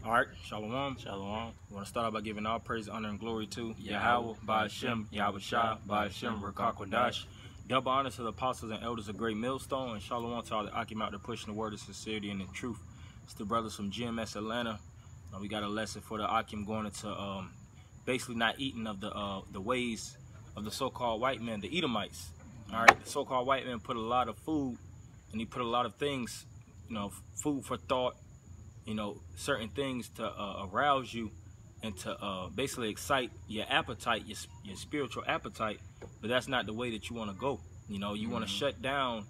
All right, Shalom. Shalom. We want to start out by giving all praise, honor, and glory to Yahweh, Ba'ashem, Yahweh Shah, Ba'ashem, Rakakwadash. Double honor to the apostles and elders of Great Millstone, and Shalom to all the Akim out there pushing the word of sincerity and the truth. It's the brothers from GMS Atlanta. We got a lesson for the Akim going into basically not eating of the ways of the so-called white men, the Edomites. All right, the so-called white men put a lot of food, and he put a lot of things, food for thought, certain things to arouse you and to basically excite your appetite, your spiritual appetite, but that's not the way that you want to go. You want to shut down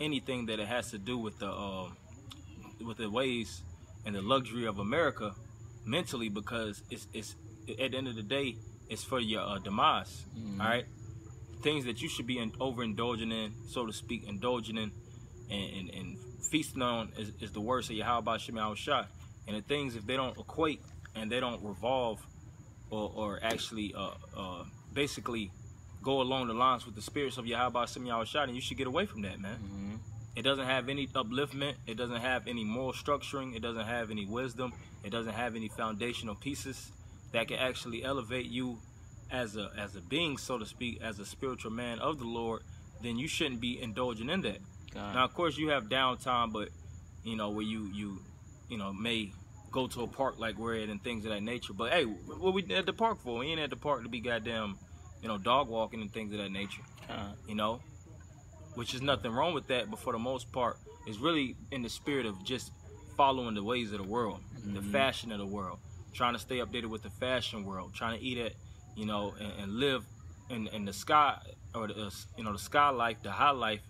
anything that it has to do with the ways and the luxury of America mentally, because it's at the end of the day, it's for your demise. All right, things that you should be overindulging in, so to speak, indulging in and feasting on is the words of Yahweh Ba'ashem Yahweh Shah. And the things, if they don't equate and they don't revolve or actually basically go along the lines with the spirits of Yahweh Ba'ashem Yahweh Shah, then you should get away from that, man. It doesn't have any upliftment. It doesn't have any moral structuring. It doesn't have any wisdom. It doesn't have any foundational pieces that can actually elevate you as a being, so to speak, as a spiritual man of the Lord. Then you shouldn't be indulging in that. Now, of course, you have downtime, but where you may go to a park like we're at and things of that nature. But hey, what we at the park for? We ain't at the park to be goddamn, dog walking and things of that nature. Which is nothing wrong with that, but for the most part, it's really in the spirit of just following the ways of the world, the fashion of the world, trying to stay updated with the fashion world, trying to eat at, and live in the sky, or the sky life, the high life,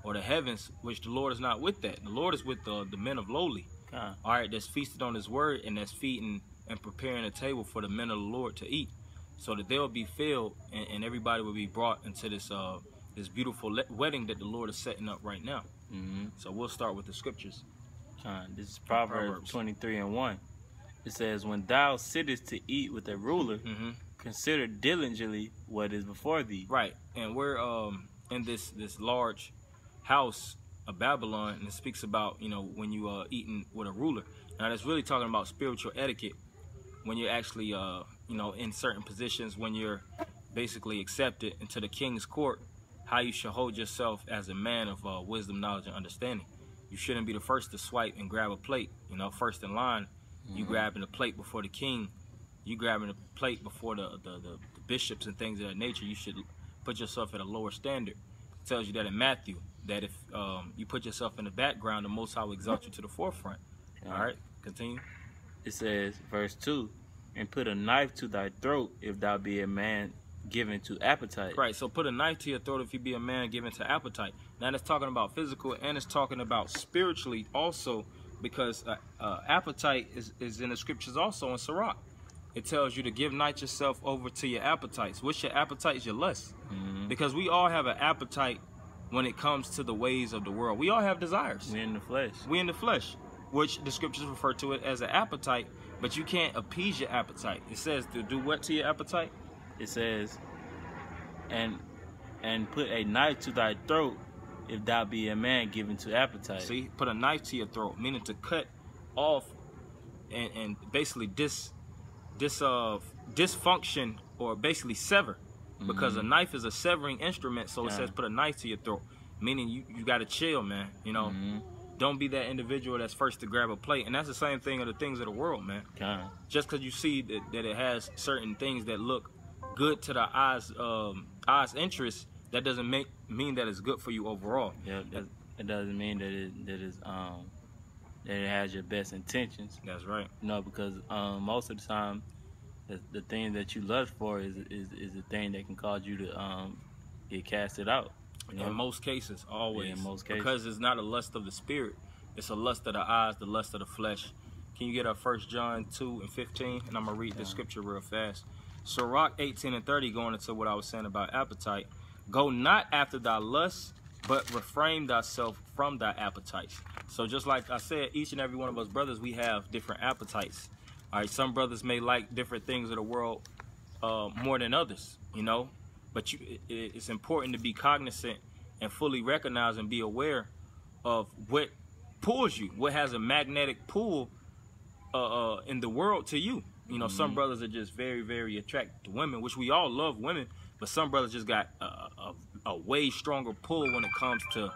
or the heavens, which the Lord is not with that. The Lord is with the men of lowly. All right, that's feasted on his word, and that's feeding and preparing a table for the men of the Lord to eat, so that they will be filled, and everybody will be brought into this this beautiful wedding that the Lord is setting up right now. So we'll start with the scriptures. This is Proverbs 23:1. It says, "When thou sittest to eat with a ruler, consider diligently what is before thee." Right, and we're in this large house of Babylon, and it speaks about when you are eating with a ruler. Now that's really talking about spiritual etiquette when you're actually in certain positions, when you're basically accepted into the king's court, how you should hold yourself as a man of wisdom, knowledge, and understanding. You shouldn't be the first to swipe and grab a plate. First in line, you grabbing a plate before the king, you grabbing a plate before the bishops and things of that nature. You should put yourself at a lower standard. It tells you that in Matthew, that if you put yourself in the background, the Most High will exalt you to the forefront. All right, continue. It says, verse 2, "And put a knife to thy throat if thou be a man given to appetite." Right, so put a knife to your throat if you be a man given to appetite. Now that's talking about physical, and it's talking about spiritually also, because appetite is in the scriptures also in Sirach. It tells you to give not yourself over to your appetites. What's your appetites? Your lust. Because we all have an appetite when it comes to the ways of the world. We all have desires. We in the flesh. We in the flesh, which the scriptures refer to it as an appetite, but you can't appease your appetite. It says to do what to your appetite? It says, and put a knife to thy throat if thou be a man given to appetite. See, put a knife to your throat, meaning to cut off and basically dysfunction, or basically sever, because a knife is a severing instrument. So it says put a knife to your throat, meaning you got to chill, man. Don't be that individual that's first to grab a plate. And that's the same thing of the things of the world, man. Just because you see that it has certain things that look good to the eyes interest, that doesn't mean that it's good for you overall. Yeah, it doesn't mean that it has your best intentions. That's right. Because most of the time, the thing that you lust for is the thing that can cause you to get casted out. In most cases, always. Yeah, in most cases. Because it's not a lust of the spirit, it's a lust of the eyes, the lust of the flesh. Can you get up 1 John 2:15? And I'm gonna read the scripture real fast. Sirach 18:30, going into what I was saying about appetite. "Go not after thy lusts, but refrain thyself from thy appetites." So just like I said, each and every one of us brothers, we have different appetites. All right, some brothers may like different things of the world more than others, but it's important to be cognizant and fully recognize and be aware of what pulls you, what has a magnetic pull in the world to you. You know, some brothers are just very, very attracted to women, which we all love women, but some brothers just got a way stronger pull when it comes to,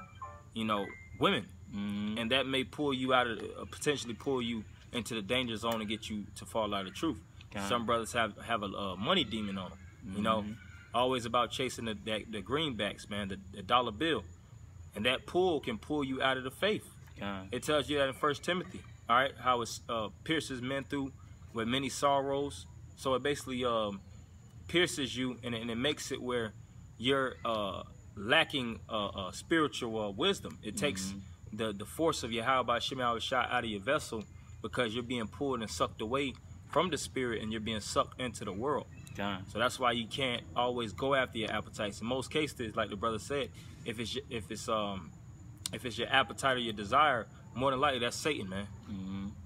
you know, women. And that may pull you out of, potentially pull you into the danger zone and get you to fall out of the truth. Some brothers have a money demon on them, you know, always about chasing the greenbacks, man, the dollar bill. And that pull can pull you out of the faith. It tells you that in 1 Timothy, all right, how it pierces men through with many sorrows. So it basically pierces you, and it makes it where you're lacking spiritual wisdom. It takes the force of Yahweh Shem Shah out of your vessel, because you're being pulled and sucked away from the spirit, and you're being sucked into the world. So that's why you can't always go after your appetites. In most cases, like the brother said, if it's your appetite or your desire, more than likely that's Satan, man.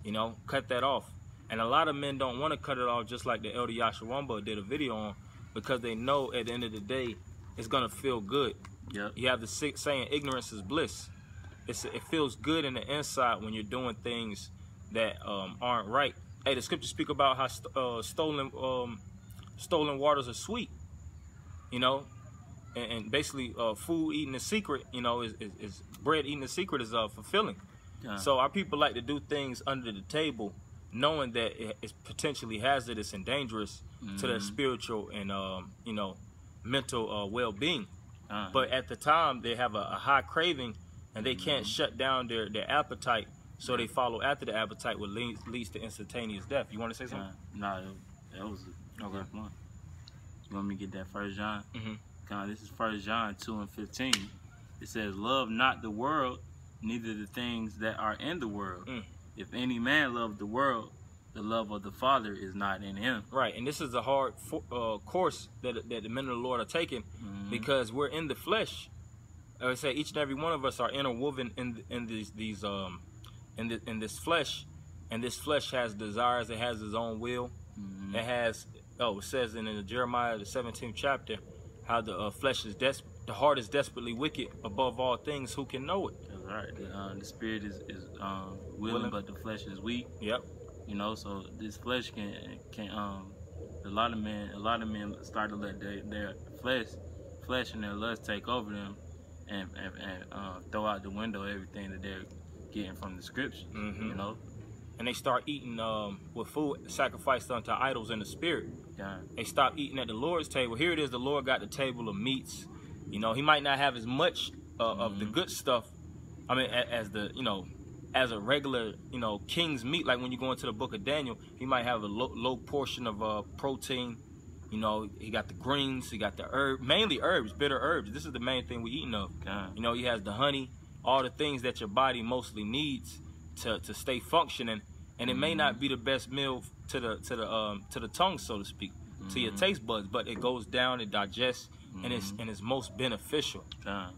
You know, cut that off. And a lot of men don't want to cut it off, just like the Elder Yashawamba did a video on, because they know at the end of the day it's gonna feel good. You have the saying, ignorance is bliss. It feels good in the inside when you're doing things that aren't right. Hey, the scriptures speak about how stolen waters are sweet, you know, and basically food eaten in secret, you know, is bread eaten in secret is fulfilling. So our people like to do things under the table, knowing that it's potentially hazardous and dangerous to their spiritual and you know, mental well-being. But at the time they have a high craving, and they can't shut down their appetite, so they follow after the appetite, which leads to instantaneous death. You want to say something? No, that was okay. Come on. You want me to get that 1 John? This is 1 John 2:15. It says, "Love not the world, neither the things that are in the world. If any man love the world, the love of the Father is not in him." Right, and this is a hard course that the men of the Lord are taking, because we're in the flesh. I would say each and every one of us are interwoven in this flesh, and this flesh has desires. It has its own will. It has, it says in Jeremiah the 17th chapter, how the flesh is the heart is desperately wicked above all things. Who can know it? That's right. The spirit is willing, but the flesh is weak. Yep. You know, so this flesh can a lot of men start to let their flesh and their lust take over them, and throw out the window everything that they're getting from the scripture. You know, and they start eating with food sacrificed unto idols in the spirit. They stop eating at the Lord's table. Here it is, the Lord got the table of meats. You know, he might not have as much of the good stuff, I mean, as the, you know, as a regular, you know, king's meat. Like when you go into the book of Daniel, he might have a low portion of protein. You know, he got the greens, he got the herb, mainly herbs, bitter herbs. This is the main thing we eating of. You know, he has the honey, all the things that your body mostly needs to stay functioning. And it may not be the best meal to the tongue, so to speak, to your taste buds, but it goes down, it digests, and it's most beneficial.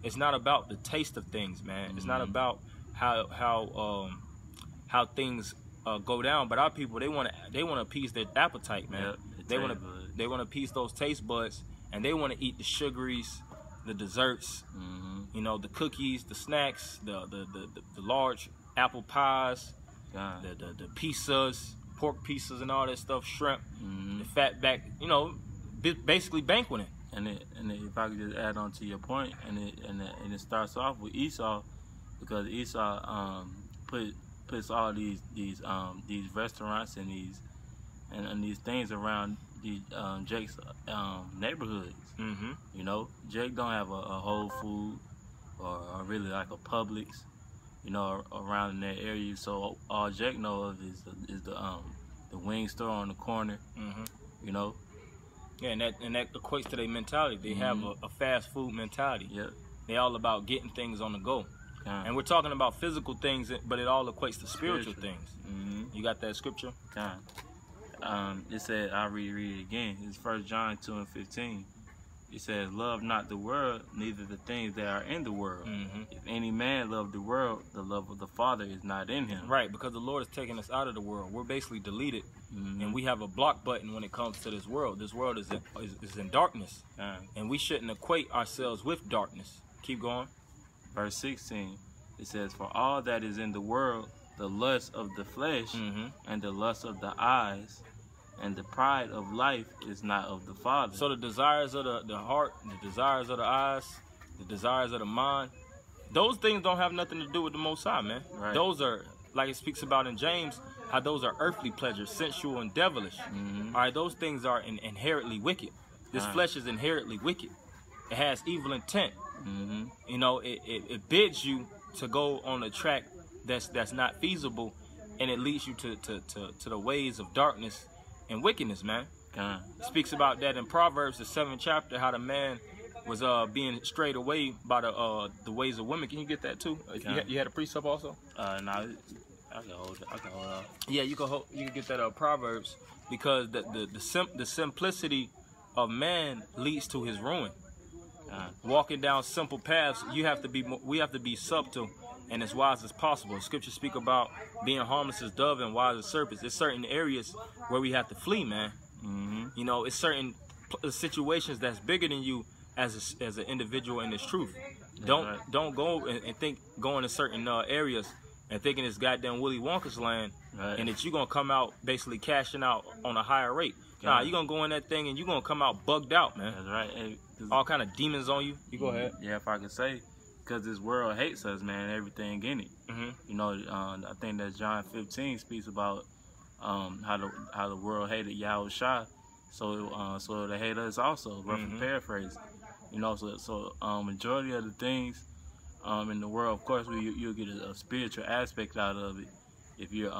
It's not about the taste of things, man. It's not about how things go down. But our people, they want to appease their appetite, man. They want to appease those taste buds, and they want to eat the sugaries, the desserts, you know, the cookies, the snacks, the large apple pies, the pizzas, pork pizzas, and all that stuff, shrimp, the fat back, you know, basically banqueting. And if I could just add on to your point, and it starts off with Esau, because Esau puts all these restaurants and these things around Jake's neighborhoods. You know, Jake don't have a Whole Food or really like a Publix, you know, around in that area. So all Jake know of is the wing store on the corner. You know. Yeah, and that equates to their mentality. They have a fast food mentality. They all about getting things on the go. And we're talking about physical things, but it all equates to spiritual things. You got that scripture? It said, I'll read it again. It's 1 John 2:15. It says, "Love not the world, neither the things that are in the world. If any man love the world, the love of the Father is not in him." Right, because the Lord is taking us out of the world. We're basically deleted, and we have a block button when it comes to this world. This world is in darkness, and we shouldn't equate ourselves with darkness. Keep going. Verse 16, it says, "For all that is in the world, the lust of the flesh Mm-hmm. and the lust of the eyes and the pride of life is not of the Father. So the desires of the heart, the desires of the eyes, the desires of the mind, those things don't have nothing to do with the Most High, man. Right. Those are, like it speaks about in James, how those are earthly pleasures, sensual and devilish. Mm-hmm. All right, those things are inherently wicked. This flesh is inherently wicked. It has evil intent. Mm-hmm. You know, it bids you to go on a track that's not feasible, and it leads you to the ways of darkness and wickedness, man. It speaks about that in Proverbs, the 7th chapter, how the man was being strayed away by the ways of women. Can you get that too? You had a precept also? No, I can hold it. I can hold it. Yeah, you can get that Proverbs, because the simplicity of man leads to his ruin. Walking down simple paths, we have to be subtle and as wise as possible. Scriptures speak about being harmless as dove and wise as serpents. There's certain areas where we have to flee, man. Mm-hmm. You know, it's certain situations that's bigger than you as an individual in this truth. Don't go and think going to certain areas and thinking it's goddamn Willy Wonka's land, and that you're gonna come out basically cashing out on a higher rate. Nah, you're gonna go in that thing and you're gonna come out bugged out, man. That's right. Hey, all kind of demons on you. You go ahead. Yeah, if I could say, because this world hates us, man. Everything in it. Mm-hmm. You know, I think that John 15 speaks about how the world hated Yahweh Shah, so they hate us also. Rough paraphrase. You know, so majority of the things in the world, of course, you'll get a spiritual aspect out of it if you're